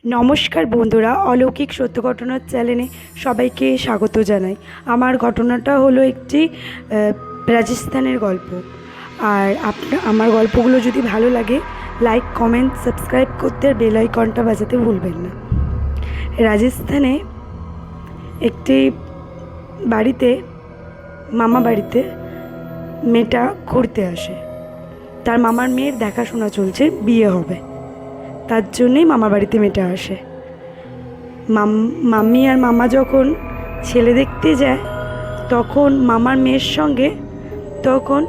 নমস্কার বন্ধুরা, অলৌকিক সত্য ঘটনার চ্যানেলে সবাইকে স্বাগত জানাই। আমার ঘটনাটা হলো একটি রাজস্থানের গল্প। আর আমার গল্পগুলো যদি ভালো লাগে, লাইক, কমেন্ট, সাবস্ক্রাইব করতে আর বেল আইকনটা বাজাতে ভুলবেন না। রাজস্থানে একটি বাড়িতে, মামা বাড়িতে মেয়েটা ঘুরতে আসে। তার মামার মেয়ের দেখাশোনা চলছে, বিয়ে হবে, তার জন্যেই মামার বাড়িতে মেয়েটা আসে। মাম্মি আর মামা যখন ছেলে দেখতে যায়, তখন মামার মেয়ের সঙ্গে তখন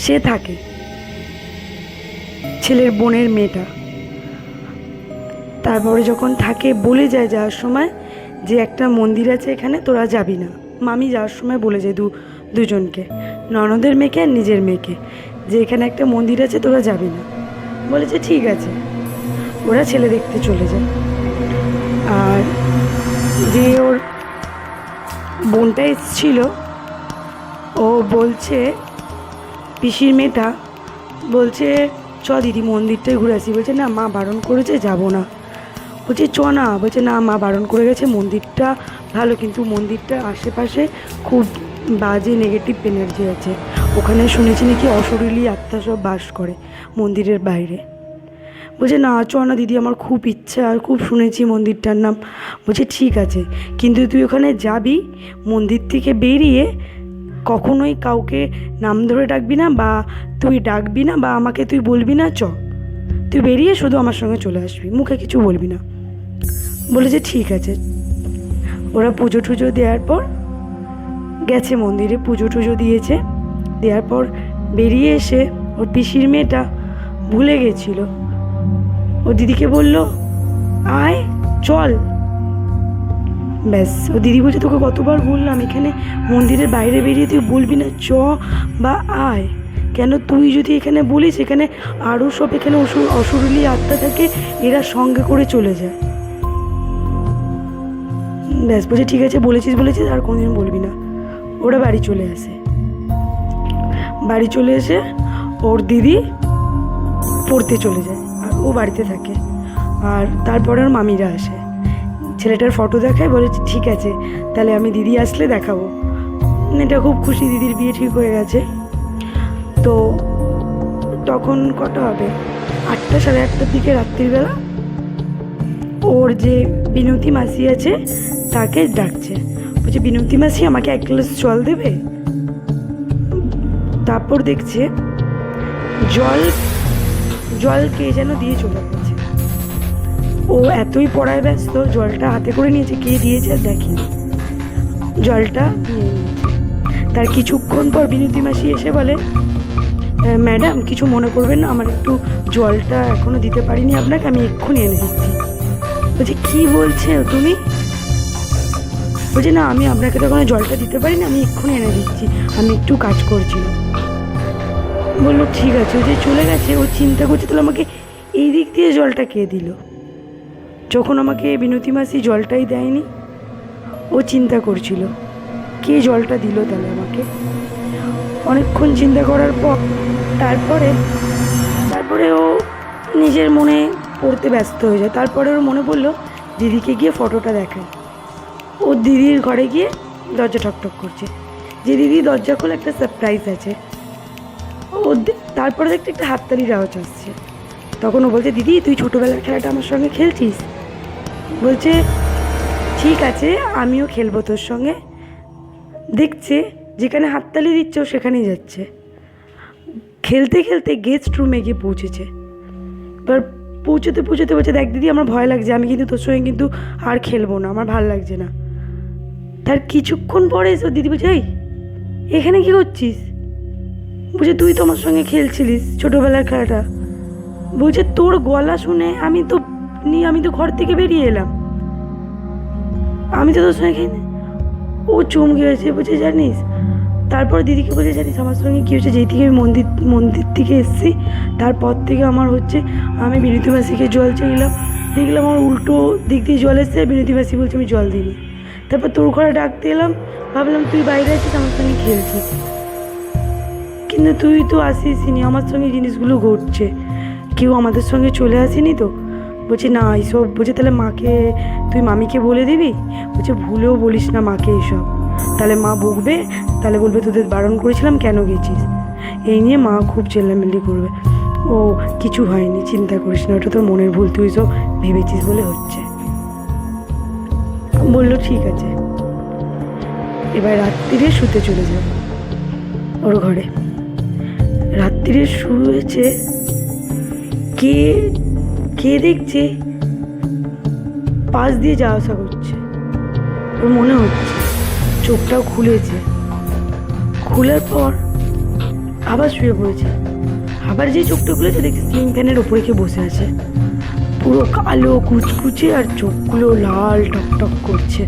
সে থাকে, ছেলের বোনের মেয়েটা। তারপরে যখন থাকে, বলে যায় যাওয়ার সময় যে একটা মন্দির আছে এখানে, তোরা যাবি না। মামি যাওয়ার সময় বলে যায় দুজনকে, ননদের মেয়েকে আর নিজের মেয়েকে, যে এখানে একটা মন্দির আছে, তোরা যাবি না। বলেছে ঠিক আছে। ওরা ছেলে দেখতে চলে যায়। আর যে ওর বোনটা এসেছিল, ও বলছে, পিসির মেয়েটা বলছে, চ দিদি মন্দিরটাই ঘুরে আসি। বলছে না, মা বারণ করেছে, যাব না। বলছে চ না। বলছে না, মা বারণ করে গেছে, মন্দিরটা ভালো, কিন্তু মন্দিরটার আশেপাশে খুব বাজে নেগেটিভ এনার্জি আছে। ওখানে শুনেছি নাকি অশরীরী আত্মা সব বাস করে মন্দিরের বাইরে। বলছে না, চ না দিদি, আমার খুব ইচ্ছা, আর খুব শুনেছি মন্দিরটার নাম। বলছে ঠিক আছে, কিন্তু তুই ওখানে যাবি, মন্দির থেকে বেরিয়ে কখনোই কাউকে নাম ধরে ডাকবি না, বা তুই ডাকবি না, বা আমাকে তুই বলবি না। তুই বেরিয়ে শুধু আমার সঙ্গে চলে আসবি, মুখে কিছু বলবি না। বলেছে ঠিক আছে। ওরা পুজো টুজো দেওয়ার পর গেছে মন্দিরে, পুজো টুজো দিয়েছে। দেওয়ার পর বেরিয়ে এসে ওর পিসির মেয়েটা ভুলে গেছিল। ও দিদিকে বলল, আয় চল। ব্যাস, ও দিদি বলছে, তোকে কতবার বললাম এখানে মন্দিরের বাইরে বেরিয়ে তুই বলবি না চ বা আয়, কেন তুই যদি এখানে বলিস, এখানে আরও সব এখানে অশরীরী আত্মা থাকে, এরা সঙ্গে করে চলে যায়। ব্যাস, বলছে ঠিক আছে, বলেছিস আর কোনোদিন বলবি না। ওরা বাড়ি চলে আসে। বাড়ি চলে এসে ওর দিদি পড়তে চলে যায়, আর ও বাড়িতে থাকে। আর তারপরে ওর মামিরা আসে, ছেলেটার ফটো দেখায়, বলে ঠিক আছে, তাহলে আমি দিদি আসলে দেখাবো। এটা খুব খুশি, দিদির বিয়ে ঠিক হয়ে গেছে। তো তখন কটা হবে, 8টা, সাড়ে 8টার দিকে রাত্রিবেলা ওর যে বিনতি মাসি আছে তাকে ডাকছে। বলছে, বিনতি মাসি, আমাকে 1 গ্লাস জল দেবে? তারপর দেখছে জল কে যেন দিয়ে চলে গেছে। ও এতই পড়ায় ব্যস্ত, জলটা হাতে করে নিয়েছে, কে দিয়েছে আর দেখেনি, জলটা নিয়ে নিয়েছে। তার কিছুক্ষণ পর বিনতি মাসি এসে বলে, ম্যাডাম কিছু মনে করবেন না, আমার একটু জলটা এখনো দিতে পারিনি আপনাকে, আমি এক্ষুনি এনে দিচ্ছি। বলছে কী বলছে তুমি? বলছে না, আমি আপনাকে তো এখনো জলটা দিতে পারিনি, আমি এক্ষুনি এনে দিচ্ছি, আমি একটু কাজ করছি। বললো ঠিক আছে। ও যে চলে গেছে, ও চিন্তা করছে, তাহলে আমাকে এই দিক দিয়ে জলটা কে দিল, যখন আমাকে বিনতি মাসি জলটাই দেয়নি। ও চিন্তা করছিল কে জলটা দিল তাহলে আমাকে। অনেকক্ষণ চিন্তা করার পর তারপরে ও নিজের মনে পড়তে ব্যস্ত হয়ে যায়। তারপরে ওর মনে পড়লো দিদিকে গিয়ে ফটোটা দেখায়। ও দিদির ঘরে গিয়ে দরজা ঠকঠক করছে, যে দিদি দরজা খোলে, একটা সারপ্রাইজ আছে। ও তারপরে দেখতে একটা হাততালির আওয়াজ আসছে। তখন ও বলছে, দিদি তুই ছোটোবেলার খেলাটা আমার সঙ্গে খেলছিস? বলছে ঠিক আছে, আমিও খেলবো তোর সঙ্গে। দেখছে যেখানে হাততালি দিচ্ছে ও সেখানেই যাচ্ছে। খেলতে খেলতে গেস্ট রুমে গিয়ে পৌঁছেছে। এবার পৌঁছতে বলছে, দেখ দিদি, আমার ভয় লাগছে, আমি কিন্তু তোর সঙ্গে কিন্তু আর খেলবো না, আমার ভালো লাগছে না। তার কিছুক্ষণ পরে এসে দিদি বলছে, এই এখানে কী করছিস? বলছে তুই তো আমার সঙ্গে খেলছিলিস ছোটোবেলার খেলাটা। বলছে তোর গলা শুনে আমি তো ঘর থেকে বেরিয়ে এলাম, আমি তো তোর সঙ্গে খেয়ে। ও চমকে গেছে। বলছে জানিস, তারপর দিদিকে বলছে, জানিস আমার সঙ্গে কী হচ্ছে, যেই থেকে আমি মন্দির থেকে এসেছি, তারপর থেকে আমার হচ্ছে, আমি বিনতি মাসিকে জল চাইলাম, দেখলাম আমার উল্টো দিক দিয়ে জল এসছে, বিনতি মাসি বলছে আমি জল দিইনি। তারপর তোর ঘরে ডাকতে এলাম, ভাবলাম তুই বাইরে আছিস, আমার সঙ্গে খেলছিস, কিন্তু তুই তো আসিসনি, আমার সঙ্গে জিনিসগুলো ঘটছে, কেউ আমাদের সঙ্গে চলে আসেনি তো। বলছি না এইসব, বলছে তাহলে মাকে, তুই মামিকে বলে দিবি। বলছে ভুলেও বলিস না মাকে এইসব, তাহলে মা বকবে, তাহলে বলবে তোদের বারণ করেছিলাম কেন গেছিস। এই নিয়ে মা খুব চেল্লামিল্লি করবে। ও কিছু হয়নি, চিন্তা করিস না, ওটা তোর মনের ভুল, তুই সব ভেবেছিস বলে হচ্ছে। বললো ঠিক আছে। এবার রাত্রিরে শুতে চলে যায় ওর ঘরে। রাত্রিরে শুয়েছে, কে কে দেখছে পাশ দিয়ে যাওয়া আসা করছে। ওর মনে হচ্ছে, চোখটাও খুলেছে, খোলার পর আবার শুয়ে পড়েছে। আবার যে চোখটা খুলেছে দেখছে সিলিং ফ্যানের ওপরে কে বসে আছে, পুরো কালো কুচকুচে আর চোখগুলো লাল টকটক করছে।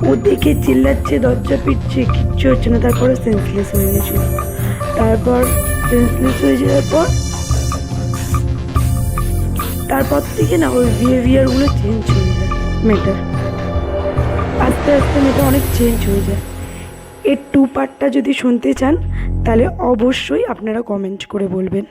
ও দেখে চিল্লাচ্ছে, দরজা পিটছে, কিচ্ছু হচ্ছে না। তারপরে সেন্সলেস হয়ে গেছিল। তারপর সেন্সলেস হয়ে যাওয়ার পর তারপর থেকে না ওর বিহেভিয়ারগুলো চেঞ্জ হয়ে যায় মেয়েটার। আস্তে আস্তে মেয়েটা অনেক চেঞ্জ হয়ে যায়। এর 2 পার্টটা যদি শুনতে চান তাহলে অবশ্যই আপনারা কমেন্ট করে বলবেন।